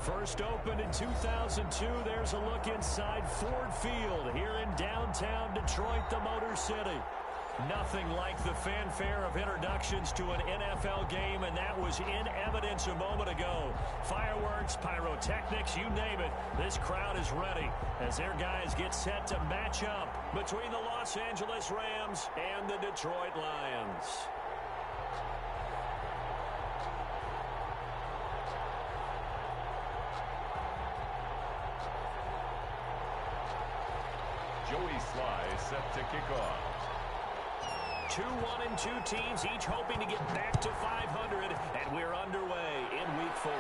First opened in 2002. There's a look inside Ford Field here in downtown Detroit, the Motor City. Nothing like the fanfare of introductions to an NFL game, and that was in evidence a moment ago. Fireworks, pyrotechnics, you name it. This crowd is ready as their guys get set to match up between the Los Angeles Rams and the Detroit Lions. Joey Sly set to kick off. 2-1-2 teams, each hoping to get back to 500, and we're underway in Week 4.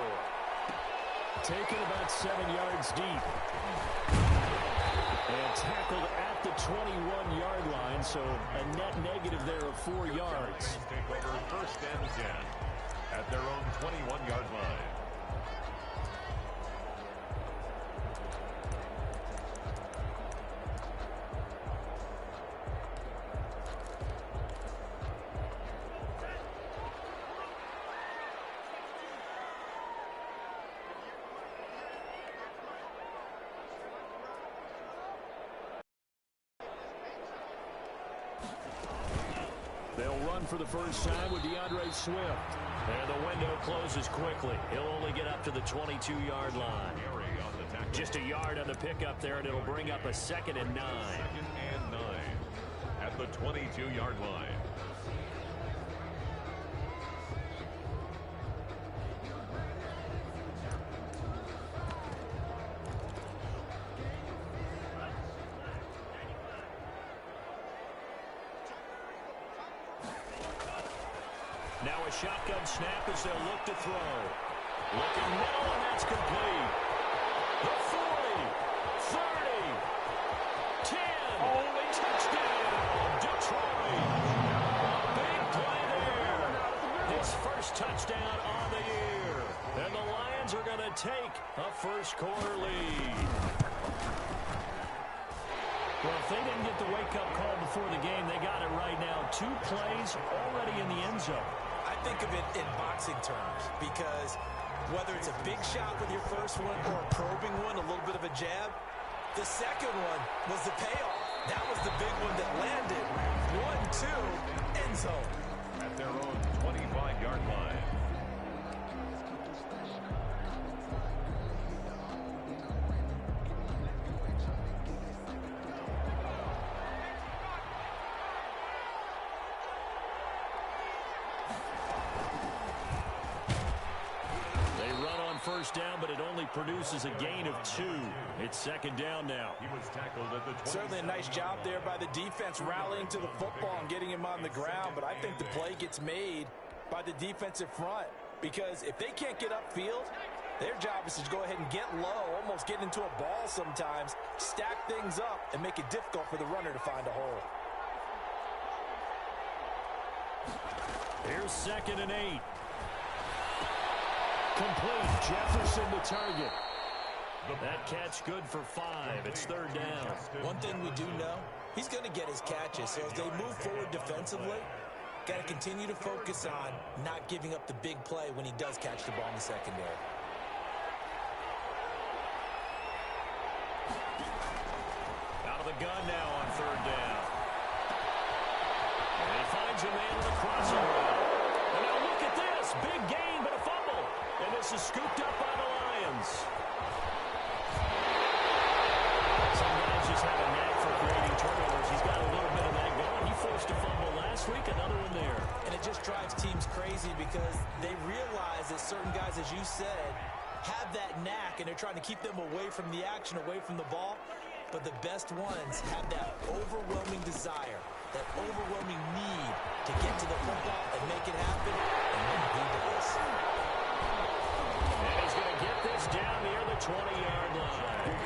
Taken about 7 yards deep. And tackled at the 21-yard line, so a net negative there of 4 yards. Take over first and 10 at their own 21-yard line. They'll run for the first time with DeAndre Swift. And the window closes quickly. He'll only get up to the 22-yard line. Just a yard on the pickup there, and it'll bring up a 2nd and 9. 2nd and 9 at the 22-yard line. Now a shotgun snap as they'll look to throw. Looking middle, and that's complete. The 40, 30, 10. Touchdown, Detroit. Big play there. His first touchdown on the year. And the Lions are going to take a first-quarter lead. Well, if they didn't get the wake-up call before the game, they got it right now. 2 plays already in the end zone. I think of it in boxing terms because whether it's a big shot with your first one or a probing one, a little bit of a jab, the second one was the payoff. That was the big one that landed. 1-2, end zone. At their own 25-yard line. First down, but it only produces a gain of 2. It's 2nd down now. He was tackled at the 20. Certainly a nice job there by the defense rallying to the football and getting him on the ground, but I think the play gets made by the defensive front because if they can't get upfield, their job is to go ahead and get low, almost get into a ball sometimes, stack things up, and make it difficult for the runner to find a hole. Here's 2nd and 8. Complete. Jefferson the target. That catch good for 5. It's 3rd down. One thing we do know, he's going to get his catches. So as they move forward defensively, got to continue to focus on not giving up the big play when he does catch the ball in the secondary. Out of the gun now on 3rd down. And he finds a man with a crossover. And now look at this. Big gain, but a fumble. And this is scooped up by the Lions. Some guys just have a knack for creating turnovers. He's got a little bit of that going. He forced a fumble last week, another one there. And it just drives teams crazy because they realize that certain guys, as you said, have that knack, and they're trying to keep them away from the action, away from the ball. But the best ones have that overwhelming desire, that overwhelming need to get to the football and make it happen, and then he does. And he's going to get this down near the 20-yard line.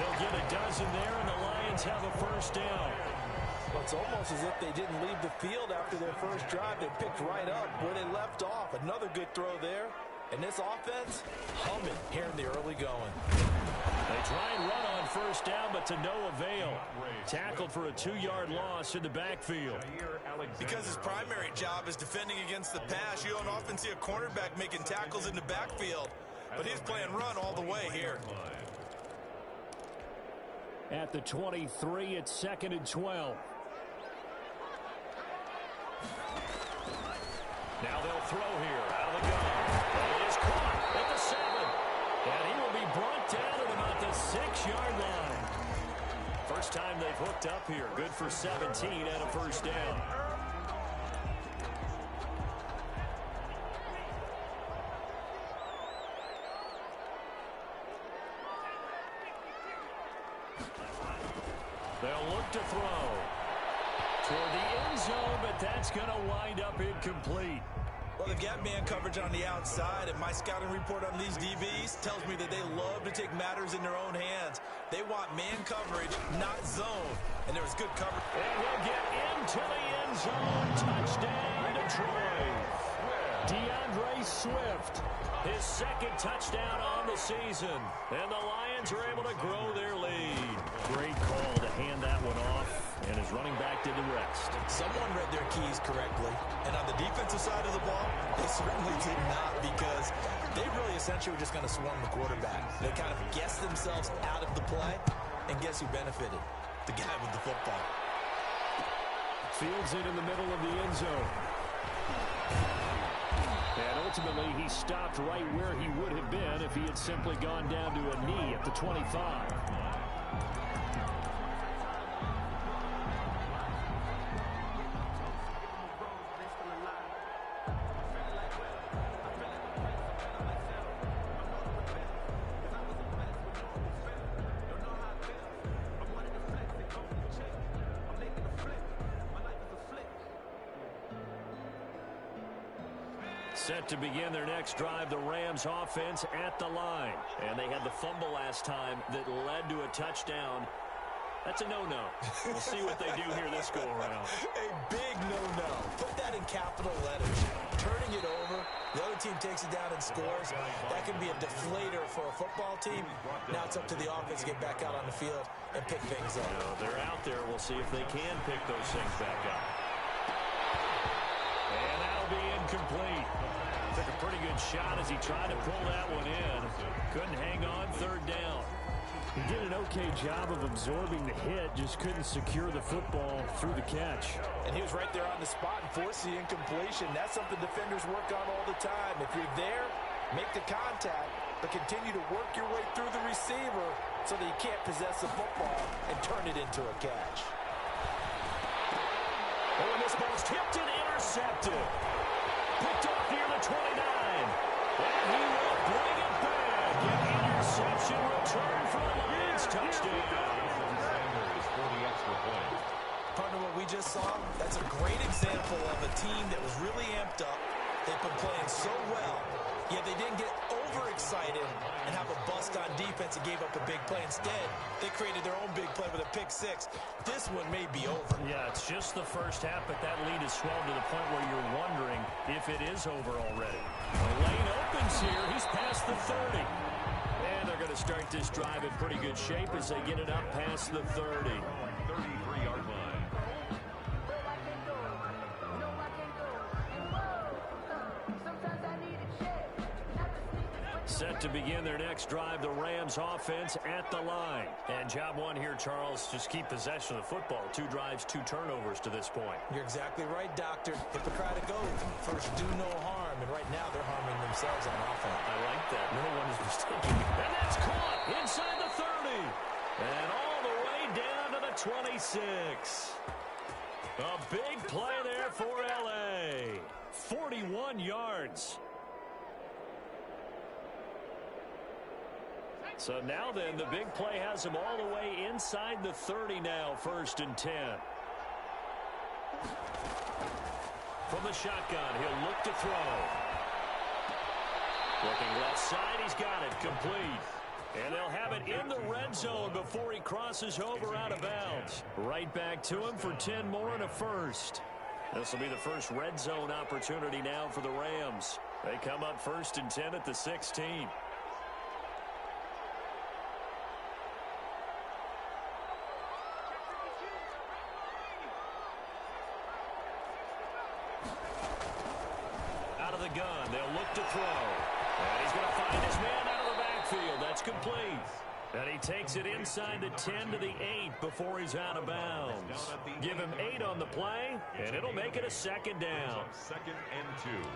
He'll get a dozen there, and the Lions have a first down. Well, it's almost as if they didn't leave the field after their first drive. They picked right up where they left off. Another good throw there. And this offense, humming here in the early going. They try and run on first down, but to no avail. Tackled for a 2-yard loss in the backfield. Because his primary job is defending against the pass, you don't often see a cornerback making tackles in the backfield. but he's playing run all the way here. At the 23, it's 2nd and 12. Now they'll throw here out of the gun. It is caught at the 7. And he will be brought down at about the 6-yard line. First time they've hooked up here. Good for 17 and a first down. They'll look to throw toward the end zone, but that's going to wind up incomplete. Well, they've got man coverage on the outside, and my scouting report on these DBs tells me that they love to take matters in their own hands. They want man coverage, not zone. And there was good coverage. And he'll get into the end zone. Touchdown, Detroit. DeAndre Swift, his 2nd touchdown on the season. And the Lions are able to grow their lead. Great call to hand that one off. And his running back did the rest. Someone read their keys correctly. And on the defensive side of the ball, they certainly did not, because they really essentially were just going to swarm the quarterback. They kind of guessed themselves out of the play. And guess who benefited? The guy with the football. Fields it in the middle of the end zone. And ultimately, he stopped right where he would have been if he had simply gone down to a knee at the 25. Set to begin their next drive, the Rams offense at the line. And they had the fumble last time that led to a touchdown. That's a no-no. We'll see what they do here this go-around. A big no-no. Put that in capital letters. Turning it over, the other team takes it down and scores. That can be a deflator for a football team. Now it's up to the offense to get back out on the field and pick things up. They're out there. We'll see if they can pick those things back up. And that'll be incomplete. Took a pretty good shot as he tried to pull that one in. Couldn't hang on, 3rd down. He did an okay job of absorbing the hit, just couldn't secure the football through the catch. And he was right there on the spot and forced the incompletion. That's something defenders work on all the time. If you're there, make the contact, but continue to work your way through the receiver so that you can't possess the football and turn it into a catch. Oh, and this ball's tipped and intercepted. Picked off near the 29. And he will bring it back. An interception return for the Lions. Touchdown. Partner, what we just saw, that's a great example of a team that was really amped up. They've been playing so well, yet they didn't get overexcited and have a bust on defense and gave up a big play. Instead, they created their own big play with a pick-6. This one may be over. Yeah, it's just the first half, but that lead has swelled to the point where you're wondering if it is over already. The lane opens here. He's past the 30. And they're going to start this drive in pretty good shape as they get it up past the 30. 33-yard line. Set to begin their next drive, the Rams offense at the line. And job one here, Charles, just keep possession of the football. 2 drives, 2 turnovers to this point. You're exactly right, Doctor. Hippocratic oath. First, do no harm. And right now, they're harming themselves on offense. I like that. No one is mistaken. And that's caught inside the 30. And all the way down to the 26. A big play there for L.A. 41 yards. So now then, the big play has him all the way inside the 30 now, 1st and 10. From the shotgun, he'll look to throw. Looking left side, he's got it, complete. And they'll have it in the red zone before he crosses over out of bounds. Right back to him for 10 more and a first. This will be the first red zone opportunity now for the Rams. They come up 1st and 10 at the 16. Out of the gun, they'll look to throw. And he's going to find his man out of the backfield. That's complete. And he takes it inside the 10 to the 8 before he's out of bounds. Give him 8 on the play, and it'll make it a second down. Second and 2.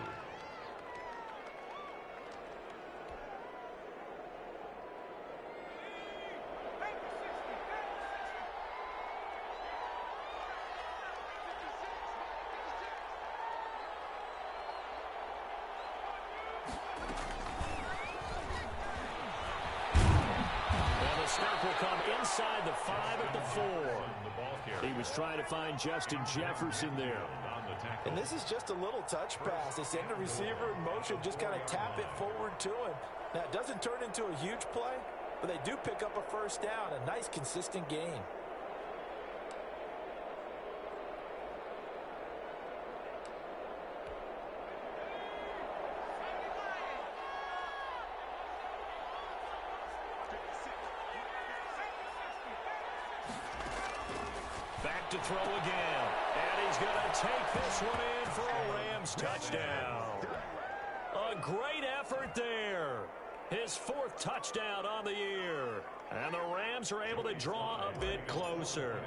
Snap will come inside the 5 at the 4. He was trying to find Justin Jefferson there. And this is just a little touch pass. They send the receiver in motion, just kind of tap it forward to him. Now, it doesn't turn into a huge play, but they do pick up a first down. A nice, consistent gain. Back to throw again. And he's going to take this one in for a Rams touchdown. A great effort there. His 4th touchdown on the year. And the Rams are able to draw a bit closer.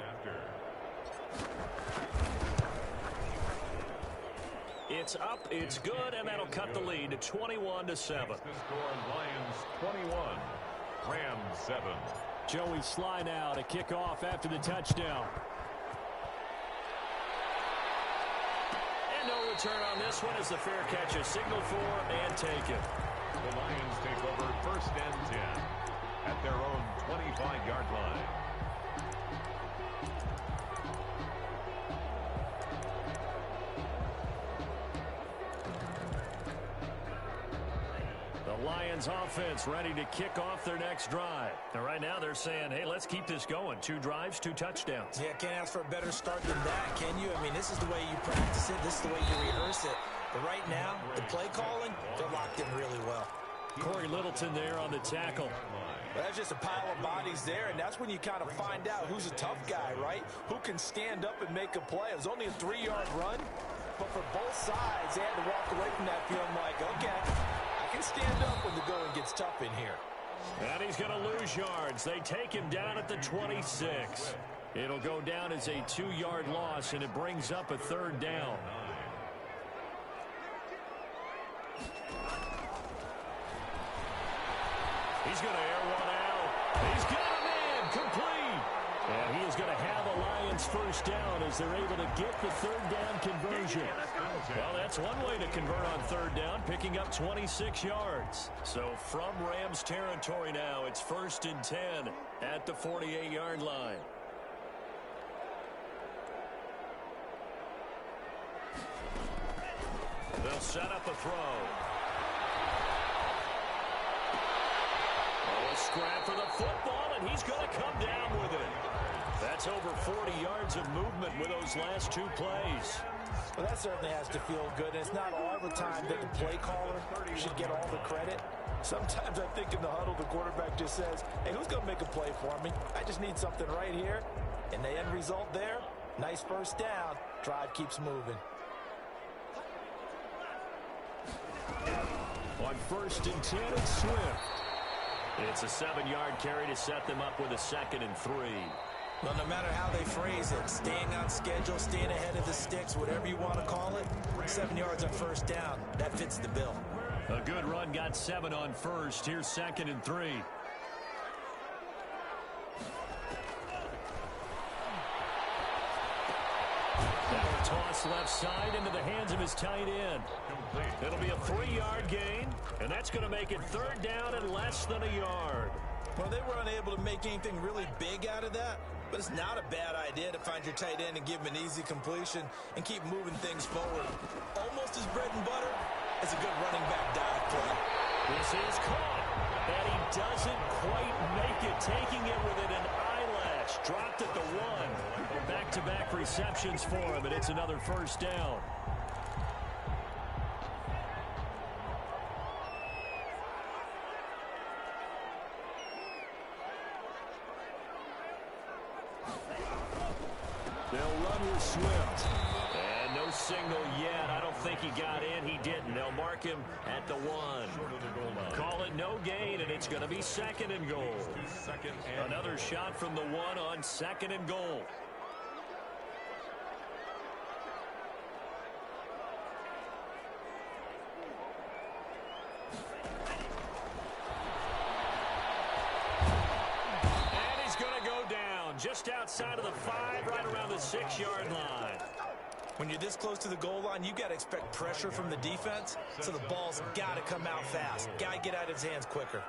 It's up, it's good, and that'll cut the lead to 21-7. The score, Lions 21, Rams 7. Joey Sly now to kick off after the touchdown. And no return on this one as the fair catch is signaled for and taken. The Lions take over first and 10 at their own 25-yard line. The Lions offense ready to kick off their next drive. And right now they're saying, hey, let's keep this going. 2 drives, 2 touchdowns. Yeah, can't ask for a better start than that, can you? I mean, this is the way you practice it. This is the way you rehearse it. But right now, the play calling, they're locked in really well. Corey Littleton there on the tackle. Well, that's just a pile of bodies there, and that's when you kind of find out who's a tough guy, right? Who can stand up and make a play. It was only a 3-yard run, but for both sides, they had to walk away from that feeling like, okay, I can stand up when the going gets tough in here. And he's going to lose yards. They take him down at the 26. It'll go down as a 2-yard loss, and it brings up a 3rd down. He's going to air one out. He's got him in, complete. And he is going to have a Lions first down as they're able to get the 3rd down conversion. Well, that's one way to convert on 3rd down, picking up 26 yards. So from Rams territory now, it's 1st and 10 at the 48-yard line. They'll set up a throw. A scrap for the football, and he's going to come down with it. That's over 40 yards of movement with those last 2 plays. Well, that certainly has to feel good. And it's not all the time that the play caller should get all the credit. Sometimes I think in the huddle, the quarterback just says, hey, who's going to make a play for me? I just need something right here. And the end result there, nice first down. Drive keeps moving. On 1st and 10, it's Swift. It's a 7-yard carry to set them up with a 2nd and 3. Well, no matter how they phrase it, staying on schedule, staying ahead of the sticks, whatever you want to call it, 7 yards on first down, that fits the bill. A good run got 7 on 1st. Here's 2nd and 3. Now a toss left side into the hands of his tight end. It'll be a 3-yard gain, and that's going to make it 3rd down and less than a yard. Well, they were unable to make anything really big out of that, but it's not a bad idea to find your tight end and give him an easy completion and keep moving things forward. Almost as bread and butter as a good running back dive play. This is caught, and he doesn't quite make it, taking it within an eyelash. Dropped at the 1. Back-to-back receptions for him, and it's another first down. They'll run with Swift. And no signal yet. I don't think he got in. He didn't. They'll mark him at the 1. Call it no gain, and it's going to be 2nd and goal. Another shot from the 1 on 2nd and goal. Just outside of the 5, right around the 6-yard line. When you're this close to the goal line, you got to expect pressure from the defense, so the ball's got to come out fast. Got to get out of his hands quicker.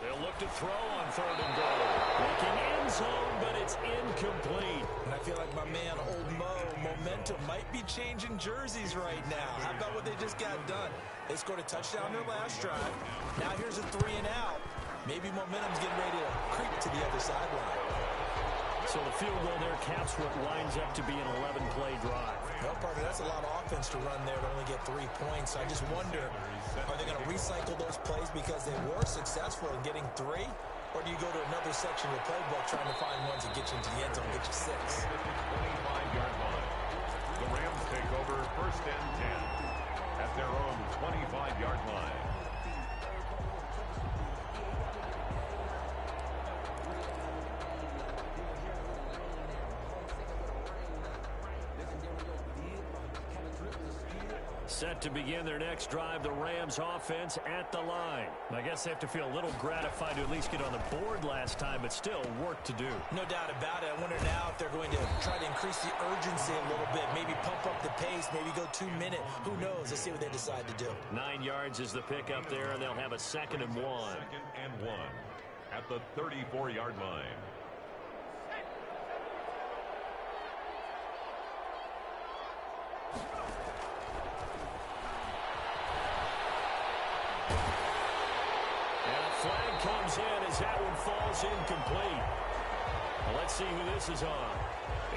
They'll look to throw on 3rd and goal. Looking end zone, but it's incomplete. And I feel like my man, Old Mo, momentum might be changing jerseys right now. How about what they just got done? They scored a touchdown their last drive. Now here's a 3 and out. Maybe momentum's getting ready to creep to the other sideline. So the field goal there caps what winds up to be an 11-play drive. Well, partner, that's a lot of offense to run there to only get 3 points. I just wonder, are they going to recycle those plays because they were successful in getting 3? Or do you go to another section of the playbook trying to find ones that get you into the end zone and get you 6? 25-yard line. The Rams take over 1st and 10 at their own 25-yard line. Set to begin their next drive, the Rams offense at the line. I guess they have to feel a little gratified to at least get on the board last time, but still work to do. No doubt about it. I wonder now if they're going to try to increase the urgency a little bit, maybe pump up the pace, maybe go 2-minute. Who knows? Let's see what they decide to do. 9 yards is the pickup there, and they'll have a 2nd and 1. 2nd and 1 at the 34-yard line. Flag comes in as that one falls incomplete. Well, let's see who this is on.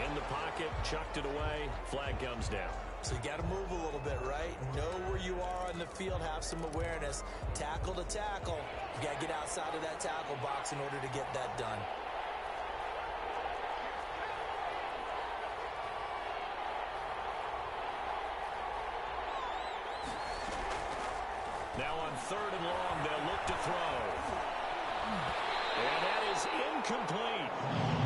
In the pocket, chucked it away. Flag comes down. So you got to move a little bit, right? Know where you are on the field, have some awareness. Tackle to tackle. You got to get outside of that tackle box in order to get that done. Now on 3rd and long, they'll look to throw. And that is incomplete.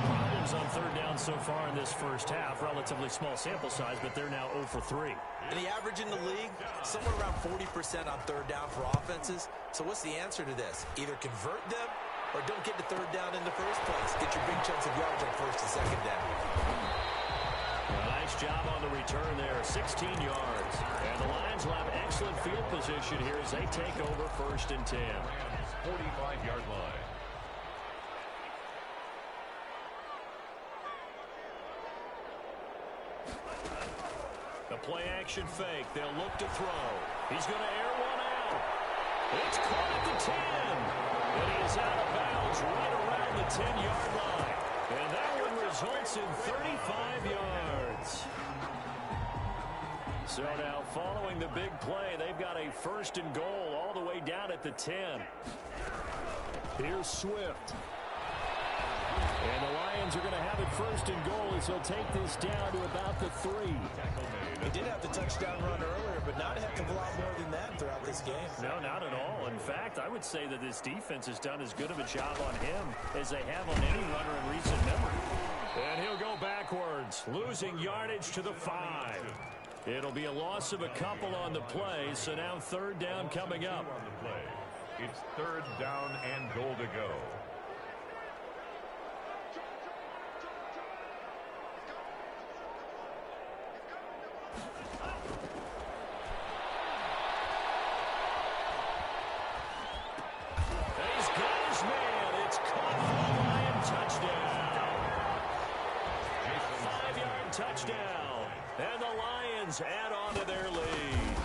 Problems on 3rd down so far in this first half. Relatively small sample size, but they're now 0 for 3. And the average in the league, somewhere around 40% on 3rd down for offenses. So what's the answer to this? Either convert them or don't get to 3rd down in the first place. Get your big chunks of yards on 1st and 2nd down. Nice job on the return there, 16 yards. And the Lions will have excellent field position here as they take over 1st and 10. 45-yard line. The play action fake. They'll look to throw. He's going to air one out. It's caught at the 10. And he is out of bounds right around the 10-yard line. And that one results in 35 yards. So now following the big play, they've got a 1st and goal all the way down at the 10. Here's Swift. And the Lions are going to have it 1st and goal as they'll take this down to about the 3. He did have the touchdown run earlier, but not a heck of a lot more than that throughout this game. No, not at all. In fact, I would say that this defense has done as good of a job on him as they have on any runner in recent memory. And he'll go backwards, losing yardage to the 5. It'll be a loss of a couple on the play, so now 3rd down coming up. On the play. It's 3rd down and goal to go. He's got his man. It's caught for a Lion touchdown. 5-yard touchdown. And the Lions add on to their lead.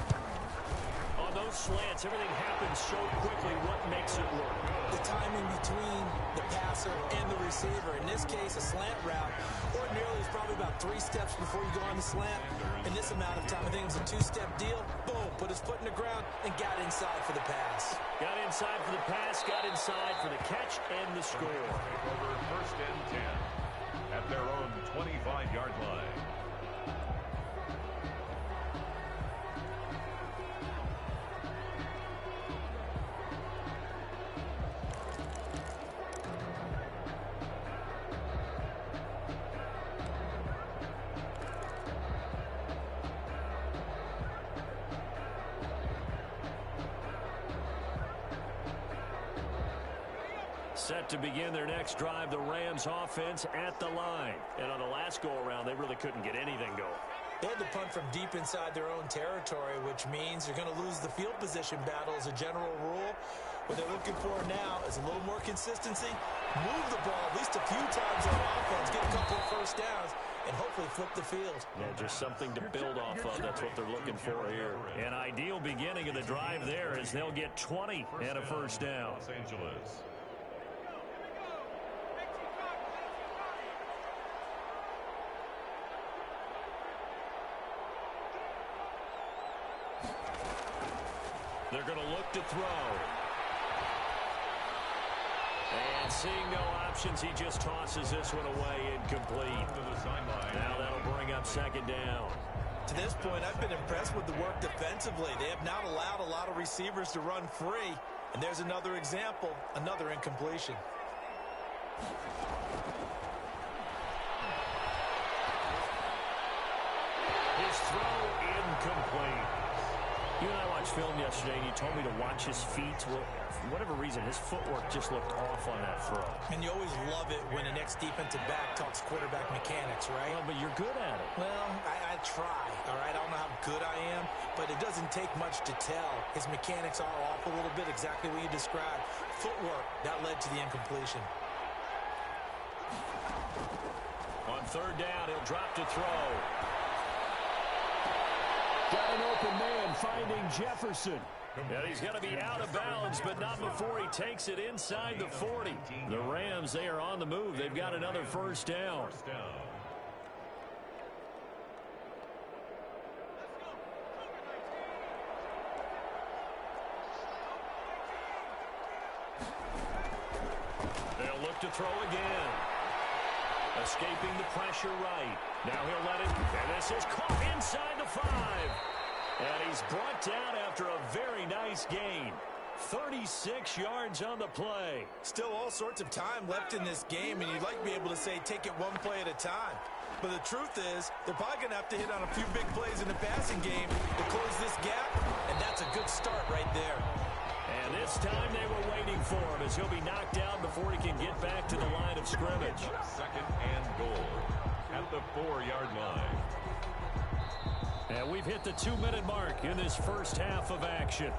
On those slants, everything happens so quickly. What makes it work? The timing between the passer and the receiver. In this case, a slant route. Ordinarily, it's probably about 3 steps before you go on the slant. In this amount of time, I think it was a 2-step deal. Boom, put his foot in the ground and got inside for the pass. Got inside for the pass, got inside for the catch and the score. Over 1st and 10 at at their own 25-yard line. Set to begin their next drive, the Rams offense at the line. And on the last go-around, they really couldn't get anything going. They had to punt from deep inside their own territory, which means you're going to lose the field position battle as a general rule. What they're looking for now is a little more consistency, move the ball at least a few times on offense, get a couple of first downs, and hopefully flip the field. Yeah, just something to build off of. That's what they're looking for here. An ideal beginning of the drive there is they'll get 20 and a first down. Los Angeles. They're going to look to throw. And seeing no options, he just tosses this one away, incomplete. Now that'll bring up second down. To this point, I've been impressed with the work defensively. They have not allowed a lot of receivers to run free. And there's another example, another incompletion. His throw incomplete. You and I watched film yesterday, and you told me to watch his feet. Well, for whatever reason, his footwork just looked off on that throw. And you always love it when an ex-defensive back talks quarterback mechanics, right? Well, but you're good at it. Well, I try, all right? I don't know how good I am, but it doesn't take much to tell. His mechanics are off a little bit, exactly what you described. Footwork, that led to the incompletion. On third down, he'll drop to throw. Got an open man finding Jefferson. And he's going to be out of bounds, but not before he takes it inside the 40. The Rams, they are on the move. They've got another first down. They'll look to throw again. Escaping the pressure right. Now he'll let it, and this is caught inside the 5. And he's brought down after a very nice gain. 36 yards on the play. Still all sorts of time left in this game, and you'd like to be able to say take it one play at a time. But the truth is, they're probably going to have to hit on a few big plays in the passing game to close this gap, and that's a good start right there. And this time they were waiting for him as he'll be knocked down before he can get back to the line of scrimmage. Second and goal at the 4-yard line. And we've hit the 2-minute mark in this first half of action.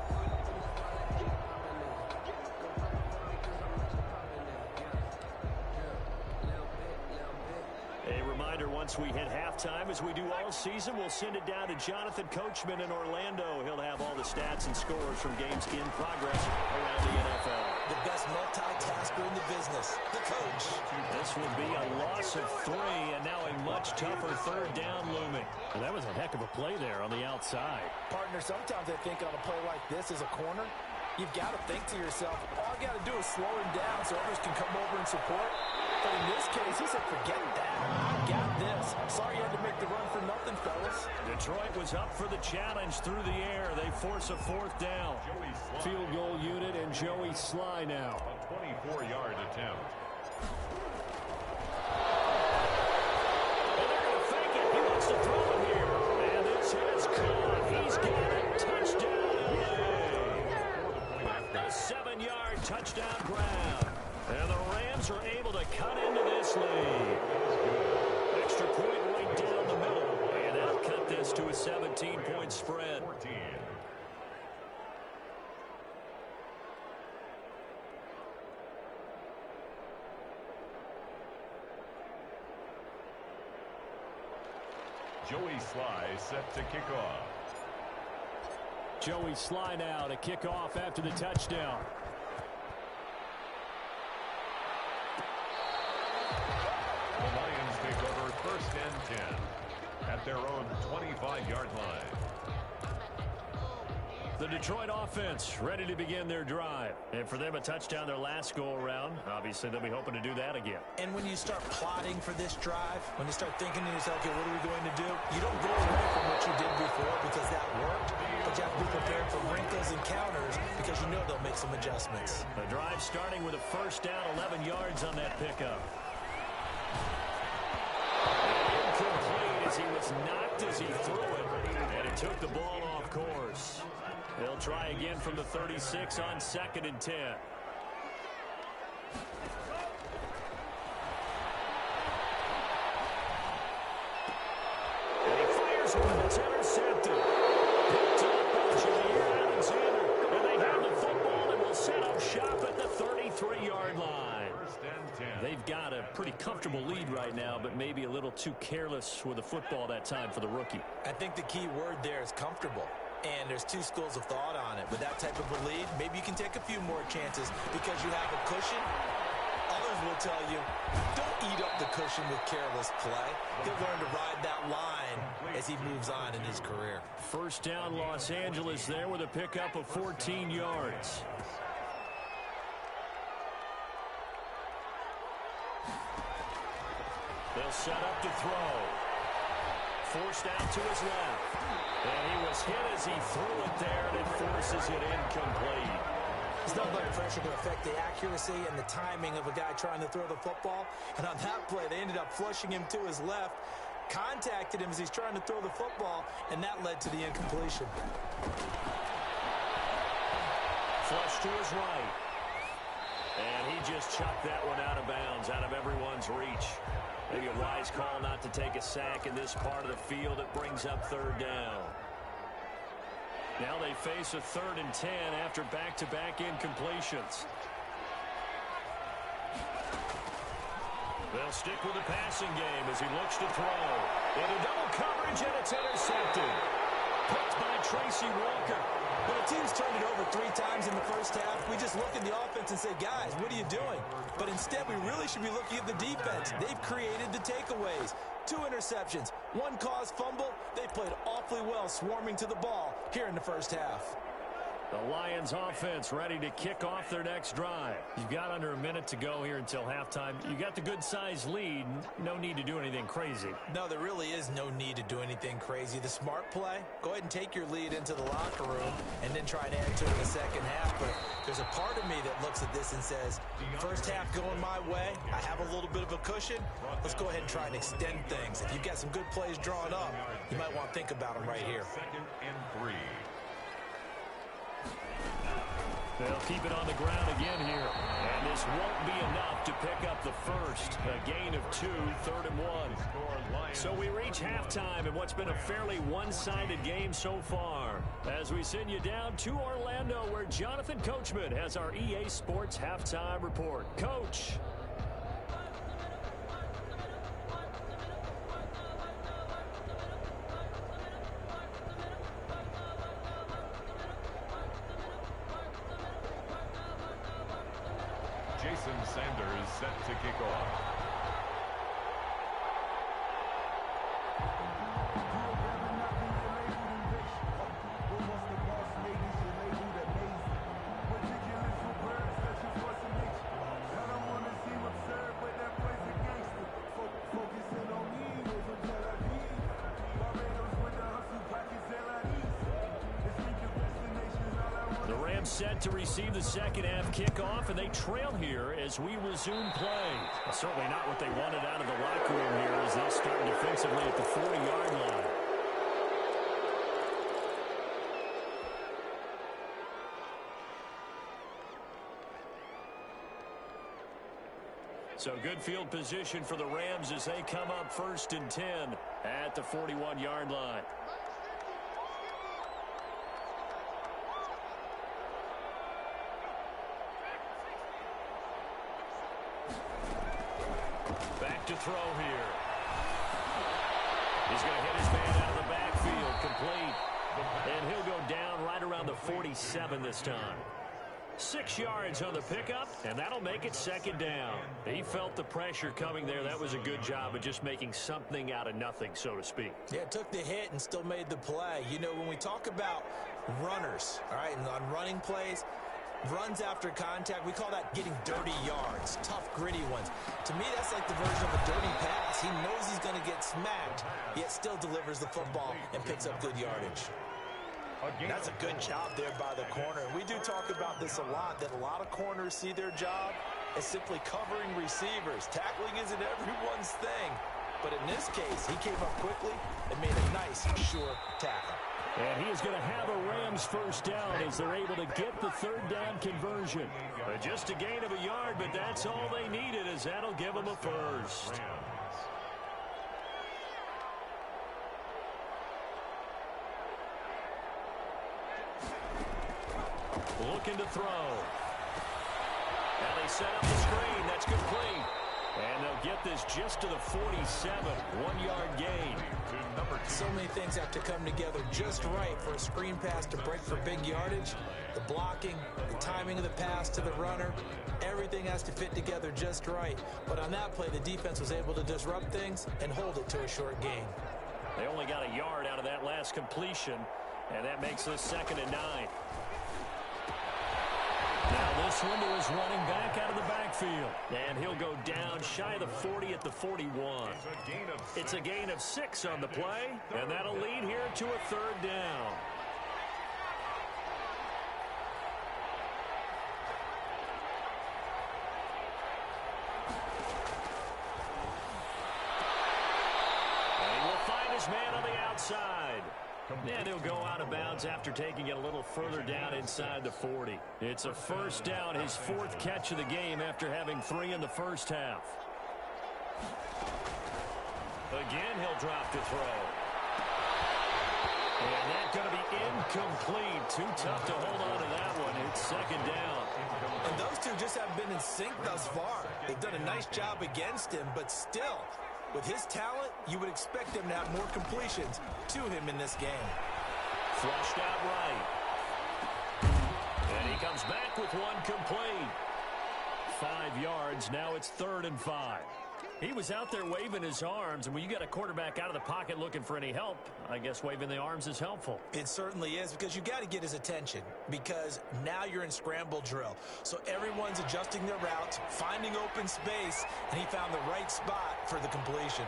A reminder, once we hit halftime, as we do all season, we'll send it down to Jonathan Coachman in Orlando. He'll have all the stats and scores from games in progress around the NFL. The best multitasker in the business, the coach. This will be a loss of 3, and now a much tougher third down looming. And that was a heck of a play there on the outside. Partner, sometimes I think on a play like this as a corner, you've got to think to yourself, all I got to do is slow him down so others can come over and support. But in this case, he said, forget that. I got this. Sorry you had to make the run for nothing, fellas. Detroit was up for the challenge through the air. They force a 4th down. Field goal unit and Joey Sly now. A 24-yard attempt. And they're going to fake it. He wants to throw it here. And this is caught. He's got it. Touchdown, LA. A 7-yard touchdown grab. And the Rams are able to cut into this lead. Extra point right down the middle. And they'll cut this to a 17-point spread. 14. Joey Sly set to kick off. Joey Sly now to kick off after the touchdown. The Lions take over 1st and 10 at their own 25-yard line. The Detroit offense ready to begin their drive. And for them, a touchdown their last go-around. Obviously, they'll be hoping to do that again. And when you start plotting for this drive, when you start thinking to yourself, okay, what are we going to do? You don't go away from what you did before because that worked. But you have to be prepared for wrinkles and counters because you know they'll make some adjustments. The drive starting with a first down, 11 yards on that pickup. Incomplete as he was knocked as he threw it. And it took the ball off course. They'll try again from the 36 on 2nd and 10. And he fires one. It's intercepted. Picked up by Jair Alexander. And they have the football and will set up shop at the 33-yard line. They've got a pretty comfortable lead right now, but maybe a little too careless with the football that time for the rookie. I think the key word there is comfortable. And there's two schools of thought on it. With that type of a lead, maybe you can take a few more chances because you have a cushion. Others will tell you, don't eat up the cushion with careless play. He'll learn to ride that line as he moves on in his career. First down, Los Angeles there with a pickup of 14 yards. They'll set up to throw. Forced out to his left. And he was hit as he threw it there, and it forces it incomplete. There's no blood pressure to affect the accuracy and the timing of a guy trying to throw the football. And on that play, they ended up flushing him to his left, contacted him as he's trying to throw the football, and that led to the incompletion. Flush to his right. And he just chucked that one out of bounds, out of everyone's reach. Maybe a wise call not to take a sack in this part of the field. It brings up 3rd down. Now they face a 3rd and 10 after back-to-back incompletions. They'll stick with the passing game as he looks to throw. Into double coverage, and it's intercepted. Picked by Tracy Walker. When a team's turned it over 3 times in the first half, we just look at the offense and say, guys, what are you doing? But instead, we really should be looking at the defense. They've created the takeaways. 2 interceptions, 1 caused fumble. They played awfully well swarming to the ball here in the first half. The Lions offense ready to kick off their next drive. You've got under a minute to go here until halftime. You got the good-sized lead. No need to do anything crazy. No, there really is no need to do anything crazy. The smart play, go ahead and take your lead into the locker room and then try and add to it in the second half. But there's a part of me that looks at this and says, first half going my way, I have a little bit of a cushion. Let's go ahead and try and extend things. If you've got some good plays drawn up, you might want to think about them right here. 2nd and 3. They'll keep it on the ground again here. And this won't be enough to pick up the first. A gain of 2, 3rd and 1. So we reach halftime in what's been a fairly one-sided game so far. As we send you down to Orlando, where Jonathan Coachman has our EA Sports Halftime Report. Coach. Jason Sanders set to kick off. Set to receive the second half kickoff, and they trail here as we resume play. Certainly not what they wanted out of the locker room here as they start defensively at the 40-yard line. So good field position for the Rams as they come up 1st and 10 at the 41-yard line. Back to throw here. He's going to hit his man out of the backfield, complete. And he'll go down right around the 47 this time. 6 yards on the pickup, and that'll make it 2nd down. He felt the pressure coming there. That was a good job of just making something out of nothing, so to speak. Yeah, took the hit and still made the play. You know, when we talk about runners, all right? And on running plays, runs after contact, we call that getting dirty yards, tough, gritty ones. To me, that's like the version of a dirty pass. He knows he's going to get smacked, yet still delivers the football and picks up good yardage. That's a good job there by the corner. We do talk about this a lot, that a lot of corners see their job as simply covering receivers. Tackling isn't everyone's thing. But in this case, he came up quickly and made a nice, sure tackle. And he is going to have a Rams first down as they're able to get the third down conversion. Just a gain of a yard, but that's all they needed, as that'll give them a first. Looking to throw. Now they set up the screen. That's complete. And they'll get this just to the 47. 1-yard gain. So many things have to come together just right for a screen pass to break for big yardage. The blocking, the timing of the pass to the runner, everything has to fit together just right. But on that play, the defense was able to disrupt things and hold it to a short gain. They only got a yard out of that last completion, and that makes this 2nd and 9. Now this one to his running back out of the backfield. And he'll go down shy of the 40 at the 41. It's a gain of 6 on the play, and that'll lead here to a 3rd down. And he will find his man on the outside. And he'll go out of bounds after taking it a little further down inside the 40. It's a first down, his 4th catch of the game after having 3 in the first half. Again, he'll drop to throw. And that's going to be incomplete. Too tough to hold on to that one. It's 2nd down. And those two just haven't been in sync thus far. They've done a nice job against him, but still, with his talent, you would expect him to have more completions to him in this game. Flushed out right. And he comes back with one complete. 5 yards. Now it's 3rd and 5. He was out there waving his arms, and when you got a quarterback out of the pocket looking for any help, I guess waving the arms is helpful. It certainly is, because you got to get his attention, because now you're in scramble drill. So everyone's adjusting their routes, finding open space, and he found the right spot for the completion.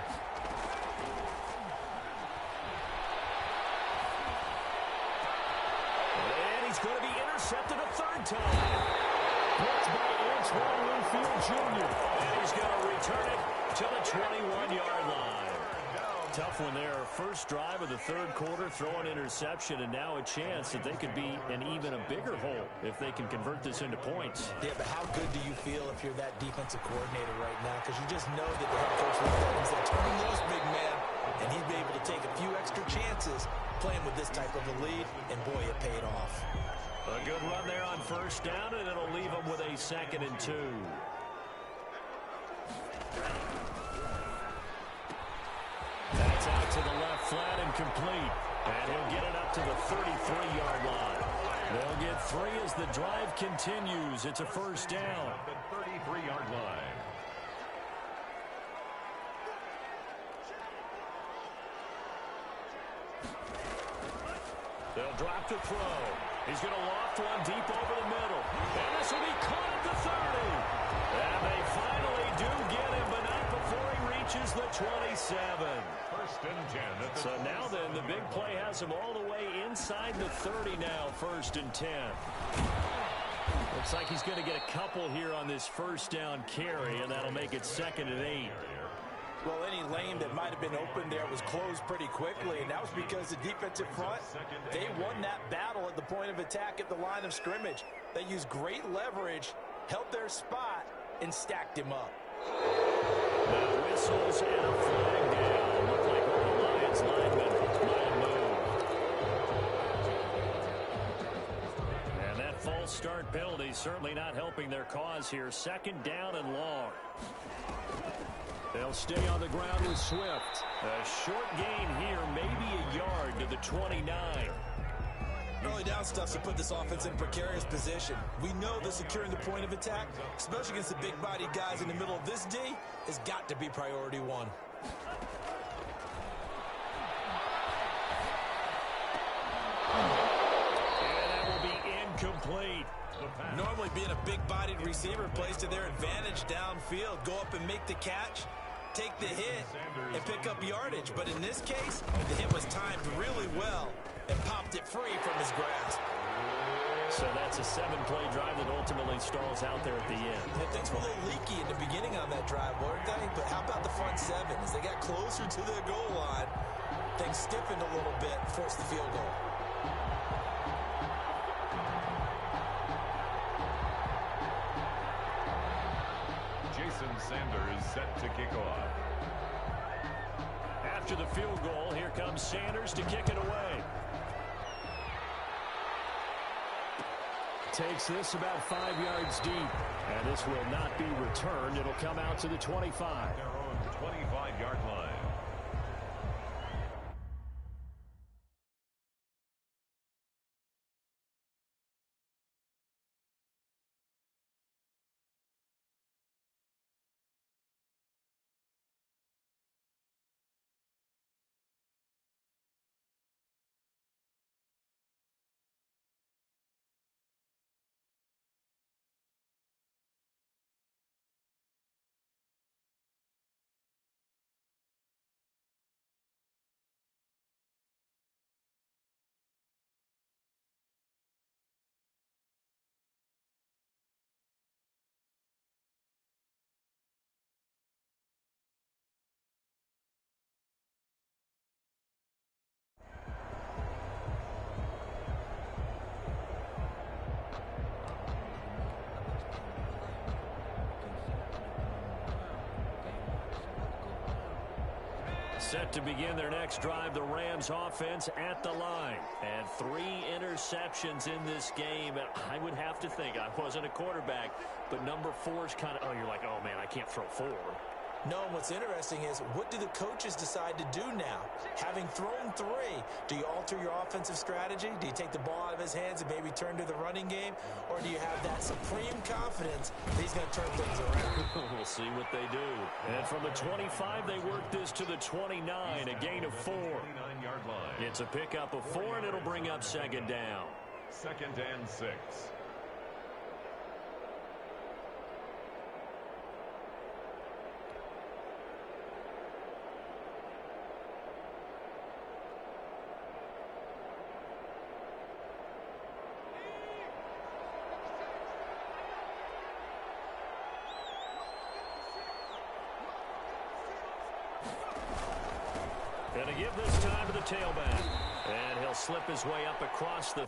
And he's going to be intercepted a 3rd time. Blitz by Antoine Winfield Jr. And he's going to return it to the 21-yard line. Tough one there. First drive of the 3rd quarter, throw an interception, and now a chance that they could be in even a bigger hole if they can convert this into points. Yeah, but how good do you feel if you're that defensive coordinator right now? Because you just know that the head coach looked at him and said, turn him loose, big man. And he'd be able to take a few extra chances playing with this type of a lead, and boy, it paid off. A good run there on first down, and it'll leave them with a 2nd and 2. That's out to the left flat and complete. And he'll get it up to the 33-yard line. They'll get 3 as the drive continues. It's a first down. The 33-yard line. They'll drop to throw. He's going to loft one deep over the middle. And this will be caught at the 30. And they finally do get him, but not before he reaches the 27. 1st and 10. So now then, the big play has him all the way inside the 30 now, 1st and 10. Looks like he's going to get a couple here on this first down carry, and that'll make it 2nd and 8. Well, any lane that might have been open there was closed pretty quickly, and that was because the defensive front, they won that battle at the point of attack at the line of scrimmage. They used great leverage, held their spot, and stacked him up. Now whistles and a flag down. Looked like one of the Lions linemen might move. And that false start penalty certainly not helping their cause here. 2nd down and long. They'll stay on the ground with Swift. A short gain here, maybe a yard to the 29. Early down stuff to put this offense in a precarious position. We know that securing the point of attack, especially against the big-bodied guys in the middle of this D, has got to be priority 1. incomplete. Normally being a big-bodied receiver plays to their advantage downfield. Go up and make the catch, take the hit, and pick up yardage. But in this case, the hit was timed really well and popped it free from his grasp. So that's a 7-play drive that ultimately stalls out there at the end. Yeah, things were a little leaky in the beginning on that drive, weren't they? But how about the front seven? As they got closer to the goal line, things stiffened a little bit and forced the field goal. Jason Sanders set to kick off. After the field goal, here comes Sanders to kick it away. Takes this about 5 yards deep. And this will not be returned. It'll come out to the 25. Their own 25-yard line. Set to begin their next drive, the Rams offense at the line. And 3 interceptions in this game. I would have to think, I wasn't a quarterback, but number 4 is kind of, you're like, oh, man, I can't throw 4. No, what's interesting is, what do the coaches decide to do now? Having thrown 3, do you alter your offensive strategy? Do you take the ball out of his hands and maybe turn to the running game? Or do you have that supreme confidence that he's going to turn things around? We'll see what they do. And from the 25, they work this to the 29, a gain of 4. 29-yard line. It's a pickup of 4, and it'll bring up 2nd down. 2nd and 6. Going to give this time to the tailback. And he'll slip his way up across the